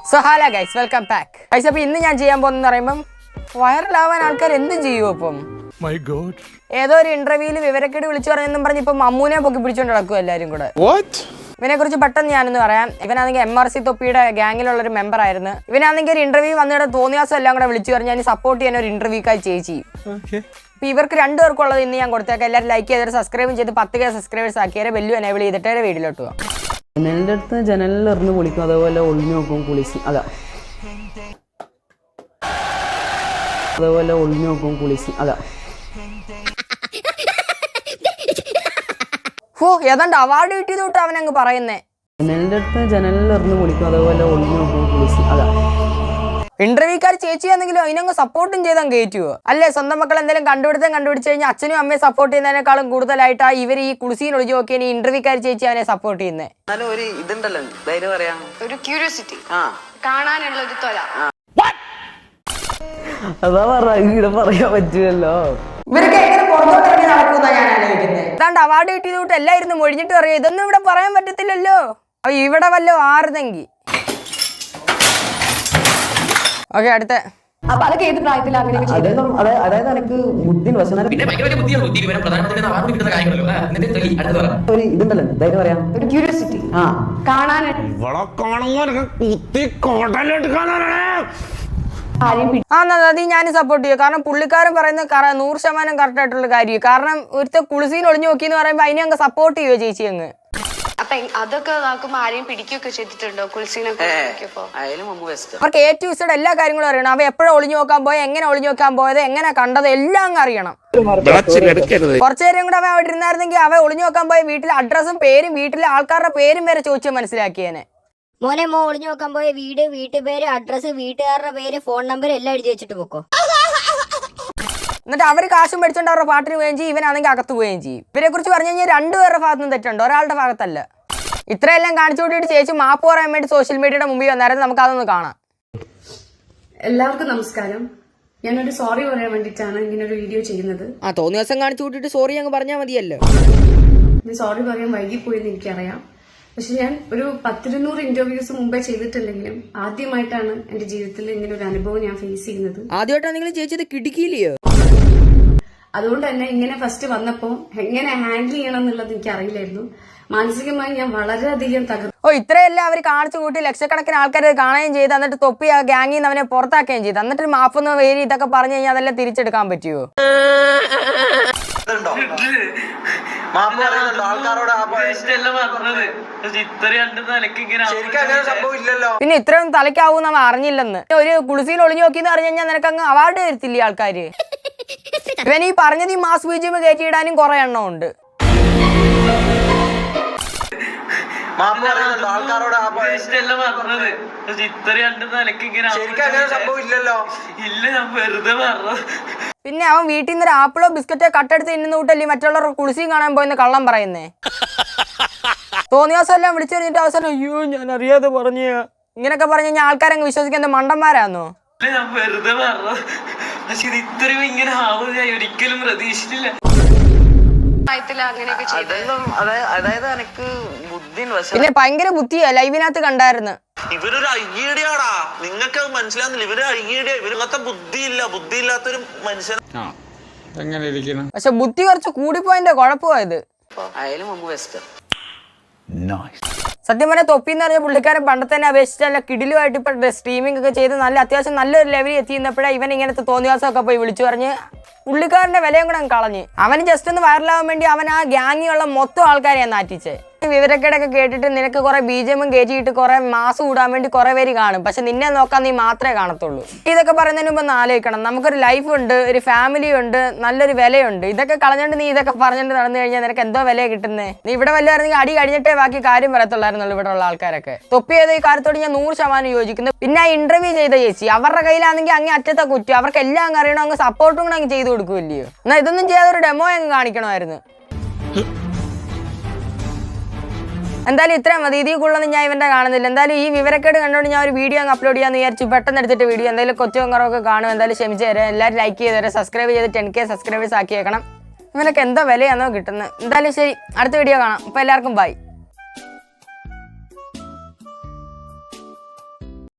So hello guys, welcome back guys. അപ്പോൾ ഇന്ന് ഞാൻ ചെയ്യാൻ പോകുന്നത് പറയുമ്പം വൈറലാവാൻ ആൾക്കാർ എന്തും ചെയ്യുമോ. ഇപ്പം ഏതോ ഒരു ഇന്റർവ്യൂവിൽ വിവരക്കേട് വിളിച്ചു പറഞ്ഞെന്നും പറഞ്ഞ് ഇപ്പം മമ്മൂനെ പൊക്കി പിടിച്ചോണ്ട് നടക്കും എല്ലാവരും കൂടെ. ഇവനെ കുറിച്ച് പെട്ടെന്ന് ഞാനൊന്ന് പറയാം. ഇവനാണെങ്കിൽ MRC തൊപ്പിയുടെ ഗ്യാങ്ങിലുള്ള ഒരു മെമ്പർ ആയിരുന്നു. ഇവനാണെങ്കിൽ ഒരു ഇന്റർവ്യൂ വന്നിട്ട് തോന്നിയാസം എല്ലാം കൂടെ വിളിച്ചു പറഞ്ഞ് ഞാൻ സപ്പോർട്ട് ചെയ്യാൻ ഒരു ഇന്റർവ്യൂക്കായി ചേച്ചി. അപ്പൊ ഇവർക്ക് രണ്ടുപേർക്കുള്ളത് ഇന്ന് ഞാൻ കൊടുത്തേക്കാം. എല്ലാവരും ലൈക്ക് ചെയ്തിട്ട് സബ്സ്ക്രൈബ് ചെയ്ത് 10K സബ്സ്ക്രൈബേഴ്സ് ആക്കിയാൽ ബെല്ലും എനേബിൾ ചെയ്തിട്ട് വീഡിയോയിലോട്ട് പോകാം. ജനലിൻ്റെ അടുത്ത് ജനലിൽ എറിഞ്ഞ് പൊളിക്കും, അതേപോലെ ഒളിഞ്ഞു നോക്കും കുളിസി. അതേപോലെ ഒളിഞ്ഞു നോക്കും കുളിസി. ഏതാണ്ട് അവാർഡ് കിട്ടിയത് തൊട്ട് അവനങ്ങ് പറയുന്നേ. ജനലിൻ്റെ അടുത്ത് ജനലിൽ എറിഞ്ഞ് പൊളിക്കും, അതേപോലെ ഒളിഞ്ഞു നോക്കും കുളിസി. ഇന്റർവ്യൂക്കാർ ചേച്ചിയാണെങ്കിലും അതിനങ്ങ് സപ്പോർട്ടും ചെയ്താൽ കയറ്റുവോ? അല്ലേ, സ്വന്തം മക്കൾ എന്തെങ്കിലും കണ്ടുപിടിച്ചു കഴിഞ്ഞാൽ അച്ഛനും അമ്മയെ സപ്പോർട്ട് ചെയ്യുന്നതിനേക്കാളും കൂടുതലായിട്ടാ ഇവർ ഈ കുളിസീൻ ഒളിച്ചു നോക്കിയാൽ ഈ ഇന്റർവ്യൂക്കാർ ചേച്ചി അവനെ സപ്പോർട്ട് ചെയ്യുന്നത്. ഒരു ക്യൂരിയോസിറ്റി, കാണാനുള്ള ഒരു തൊല. അതാ ഇവിടെ പറയാൻ പറ്റുമല്ലോ. ഇവരൊക്കെ എങ്ങനെ പുറത്തോട്ടിറങ്ങി നടക്കുന്ന ഞാൻ ആലോചിക്കുന്നത്. അതാണ്ട് അവാർഡ് കിട്ടിയത് തൊട്ട് എല്ലായിരുന്നു മൊഴിഞ്ഞിട്ട് അറിയാം. ഇതൊന്നും ഇവിടെ പറയാൻ പറ്റത്തില്ലല്ലോ. അപ്പൊ ഇവിടെ വല്ലോ ആറുതെങ്കിൽ ഓക്കെ. അടുത്ത അതൊക്കെ ഏത് പ്രായത്തിലാണ് അതായത് എനിക്ക് ബുദ്ധി ഒരു ക്യൂരിയോസിറ്റി, കാണാൻ അത് ഞാൻ സപ്പോർട്ട് ചെയ്യും. കാരണം പുള്ളിക്കാരൻ പറയുന്നത് 100% കറക്റ്റ് ആയിട്ടുള്ള കാര്യം. കാരണം ഒരുത്തെ കുളിസീൻ ഒളിഞ്ഞു നോക്കിയെന്ന് പറയുമ്പോൾ അതിനെ അങ്ങ് സപ്പോർട്ട് ചെയ്യുവോ ചേച്ചി അങ്ങ്. അപ്പൊ അതൊക്കെ നോക്കുമ്പോ ആരെയും പിടിക്കുകയൊക്കെ ചെയ്തിട്ടുണ്ടോ കുളിസീനൊക്കെ? അവർക്ക് A to Z എല്ലാ കാര്യങ്ങളും അറിയണം. അവ എപ്പോഴും ഒളിഞ്ഞു നോക്കാൻ പോയത്, എങ്ങനെ ഒളിഞ്ഞു നോക്കാൻ പോയത്, എങ്ങനെ കണ്ടത് എല്ലാം അങ്ങ് അറിയണം. കുറച്ചു നേരം കൂടെ അവ അവിടെ ഇരുന്നായിരുന്നെങ്കിൽ അവ ഒളിഞ്ഞു നോക്കാൻ പോയ വീട്ടിലെ അഡ്രസ്സും പേരും വീട്ടിലെ ആൾക്കാരുടെ പേരും വരെ ചോദിച്ചു മനസ്സിലാക്കിയേനെ. മോനെ ഒളിഞ്ഞു നോക്കാൻ പോയ വീട്, വീട്ടുപേര്, അഡ്രസ്, വീട്ടുകാരുടെ പേര്, ഫോൺ നമ്പർ എല്ലാം എഴുതി വെച്ചിട്ട് പോക്കോ. എന്നിട്ട് അവർ കാശും മേടിച്ചോണ്ട് അവരുടെ പാട്ടിന് പോവുകയും ചെയ്യും, ഇവനാണെങ്കിൽ അകത്ത് പോവുകയും ചെയ്യും. ഇവരെ കുറിച്ച് പറഞ്ഞു കഴിഞ്ഞാൽ രണ്ടുപേരുടെ ഭാഗത്തുനിന്ന് തെറ്റുണ്ട്, ഒരാളുടെ ഭാഗത്തല്ല. ഇത്രയെല്ലാം കാണിച്ചു കൂട്ടിയിട്ട് ചേച്ചി മാപ്പ് പറയാൻ വേണ്ടി സോഷ്യൽ മീഡിയയുടെ മുമ്പിൽ വന്നായിരുന്നു. നമുക്ക് അതൊന്ന് കാണാം. എല്ലാവർക്കും നമസ്കാരം. ഞാനൊരു സോറി പറയാൻ വേണ്ടിയിട്ടാണ് ഇങ്ങനെ ഒരു വീഡിയോ ചെയ്യുന്നത്. തോന്നിയ ദിവസം കാണിച്ചു കൂട്ടിയിട്ട് സോറി അങ്ങ് പറഞ്ഞാൽ മതിയല്ലോ. ഞാൻ സോറി പറയാൻ വൈകിപ്പോയെന്ന് എനിക്കറിയാം. പക്ഷെ ഞാൻ ഒരു 10-200 ഇന്റർവ്യൂസ് മുമ്പേ ചെയ്തിട്ടുണ്ടെങ്കിലും ആദ്യമായിട്ടാണ് എന്റെ ജീവിതത്തിൽ ഇങ്ങനെ ഒരു അനുഭവം ഞാൻ ഫേസ് ചെയ്യുന്നത്. ആദ്യമായിട്ടാണെങ്കിലും ചേച്ചി ഇത് കിടുക്കിയില്ലയോ? അതുകൊണ്ട് തന്നെ ഇങ്ങനെ ഫസ്റ്റ് വന്നപ്പോൾ എങ്ങനെ ഹാൻഡിൽ ചെയ്യണം എന്നുള്ളത് എനിക്ക് അറിയില്ലായിരുന്നു. മാനസികമായി ഞാൻ വളരെയധികം തകർന്നു. ഇത്രയെല്ലാം അവർ കാണിച്ചു കൂട്ടി ലക്ഷക്കണക്കിന് ആൾക്കാർ കാണുകയും ചെയ്ത് എന്നിട്ട് തൊപ്പി ആ ഗ്യാങ്ങിൽ നിന്ന് അവനെ പുറത്താക്കുകയും ചെയ്തു. എന്നിട്ട് മാപ്പൊന്ന് വേരി ഇതൊക്കെ പറഞ്ഞു കഴിഞ്ഞാൽ അതെല്ലാം തിരിച്ചെടുക്കാൻ പറ്റുമോ? പിന്നെ ഇത്രയും തലയ്ക്കാവൂന്ന് അവൻ അറിഞ്ഞില്ലെന്ന്. ഒരു കുളിസീൽ ഒളിഞ്ഞു നോക്കിന്ന് പറഞ്ഞു കഴിഞ്ഞാൽ നിനക്ക് അങ്ങ് അവാർഡ് തരത്തില്ലേ ആൾക്കാര്? ഇവൻ ഈ പറഞ്ഞത് ഈ മാസ് BGM കയറ്റിയിടാനും കുറെ എണ്ണം ഉണ്ട്. പിന്നെ അവൻ വീട്ടിൽ നിന്ന് ഒരു ആപ്പിളോ ബിസ്ക്കറ്റോ കട്ടെടുത്ത് തിന്നുന്ന കൂട്ടല്ലേ മറ്റുള്ളവർ കുളിസിയും കാണാൻ പോയെന്ന് കള്ളം പറയുന്നേ. തോന്നിയ ദിവസം എല്ലാം വിളിച്ചു കഴിഞ്ഞിട്ട് അവസാനം അയ്യോ ഞാൻ അറിയാതെ പറഞ്ഞു ഇങ്ങനൊക്കെ പറഞ്ഞു കഴിഞ്ഞാൽ ആൾക്കാരങ്ങ് വിശ്വസിക്കാൻ മണ്ടന്മാരാന്നോ? ഒരിക്കലും പ്രതീക്ഷിച്ചില്ല. പിന്നെ ഭയങ്കര ബുദ്ധിയാ, ലൈവിനകത്ത് കണ്ടായിരുന്നു. ഇവരൊരു ഐഡിയാടാ, നിങ്ങൾക്ക് മനസ്സിലാവുന്നില്ല. ഇവര് ഐഡിയ, ഇവരത്തെ ബുദ്ധിയില്ല, ബുദ്ധിയില്ലാത്തൊരു മനുഷ്യൻ. പക്ഷെ ബുദ്ധി കുറച്ച് കൂടിപ്പോയതിന്റെ കുഴപ്പമായത്. സത്യം പറഞ്ഞാൽ തൊപ്പി എന്ന് പറഞ്ഞ പുള്ളിക്കാരൻ പണ്ടത്തെ തന്നെ അപേക്ഷിച്ച് നല്ല കിടിലുമായിട്ട് ഇപ്പൊ സ്ട്രീമിംഗ് ഒക്കെ ചെയ്ത് നല്ല അത്യാവശ്യം നല്ലൊരു ലെവലിൽ എത്തിയിരുന്നപ്പോഴേ ഇവൻ ഇങ്ങനത്തെ തോന്നിയാസമൊക്കെ പോയി വിളിച്ചു പറഞ്ഞ് പുള്ളിക്കാരന്റെ വിലയും കൂടെ കളഞ്ഞ്. അവന് ജസ്റ്റ് ഒന്ന് വൈറലാവാൻ വേണ്ടി അവൻ ആ ഗ്യാങ്ങിയുള്ള മൊത്തം ആൾക്കാരെ നാറ്റിച്ചേ. വിവരക്കേടൊക്കെ കേട്ടിട്ട് നിനക്ക് കുറെ BGM കയറ്റിയിട്ട് കുറെ മാസ് കൂടാൻ വേണ്ടി കുറെ പേര് കാണും. പക്ഷെ നിന്നെ നോക്കാൻ നീ മാത്രമേ കാണത്തുള്ളൂ. ഇതൊക്കെ പറയുന്നതിന് മുമ്പ് ഒന്ന് ആലോചിക്കണം. നമുക്കൊരു ലൈഫ് ഉണ്ട്, ഒരു ഫാമിലി ഉണ്ട്, നല്ലൊരു വിലയുണ്ട്. ഇതൊക്കെ കളഞ്ഞിട്ട് നീ ഇതൊക്കെ പറഞ്ഞിട്ട് നടന്നു കഴിഞ്ഞാൽ നിനക്ക് എന്തോ വിലയാണ് കിട്ടുന്നത്? നീ ഇവിടെ വല്ലതായിരുന്നെങ്കിൽ അടി കഴിഞ്ഞിട്ടേ ബാക്കി കാര്യം പറയത്തുള്ളായിരുന്നുള്ളൂ. ഇവിടെ ഉള്ള ആൾക്കാരൊക്കെ തൊപ്പി ചെയ്ത ഈ കാര്യത്തോട് ഞാൻ 100% യോജിക്കുന്നു. പിന്നെ ആ ഇന്റർവ്യൂ ചെയ്ത ചേച്ചി അവരുടെ കയ്യിലാണെങ്കിൽ അങ്ങ് അറ്റത്തെ കുറ്റം. അവർക്ക് എല്ലാം അങ്ങ് അറിയണം, അങ്ങ് സപ്പോർട്ടും കൂടെ അങ്ങ് ചെയ്ത് കൊടുക്കുമല്ലയോ? എന്നാൽ ഇതൊന്നും ചെയ്യാതെ ഒരു ഡെമോ അങ്ങ് കാണിക്കണമായിരുന്നു. എന്തായാലും ഇത്രയും മതി. ഇതിൽ കൂടുതലൊന്നും ഞാൻ ഇവന്റെ കാണുന്നില്ല. എന്തായാലും ഈ വിവരക്കേട് കണ്ടുകൊണ്ട് ഞാൻ ഒരു വീഡിയോ അങ്ങ് അപ്ലോഡ് ചെയ്യാന്ന് വിചാരിച്ചു. പെട്ടെന്ന് എടുത്തിട്ട് വീഡിയോ എന്തായാലും കൊച്ചും കുറവൊക്കെ കാണും. എന്തായാലും ക്ഷമിച്ചു തരാം. എല്ലാവരും ലൈക്ക് ചെയ്ത് തരാം, സബ്സ്ക്രൈബ് ചെയ്ത് 10K സബ്സ്ക്രൈബേഴ്സ് ആക്കിയേക്കണം. ഇവനൊക്കെ എന്തോ വിലയാണോ കിട്ടുന്നത്. എന്തായാലും ശരി, അടുത്ത വീഡിയോ കാണാം. അപ്പോൾ എല്ലാവർക്കും ബൈ.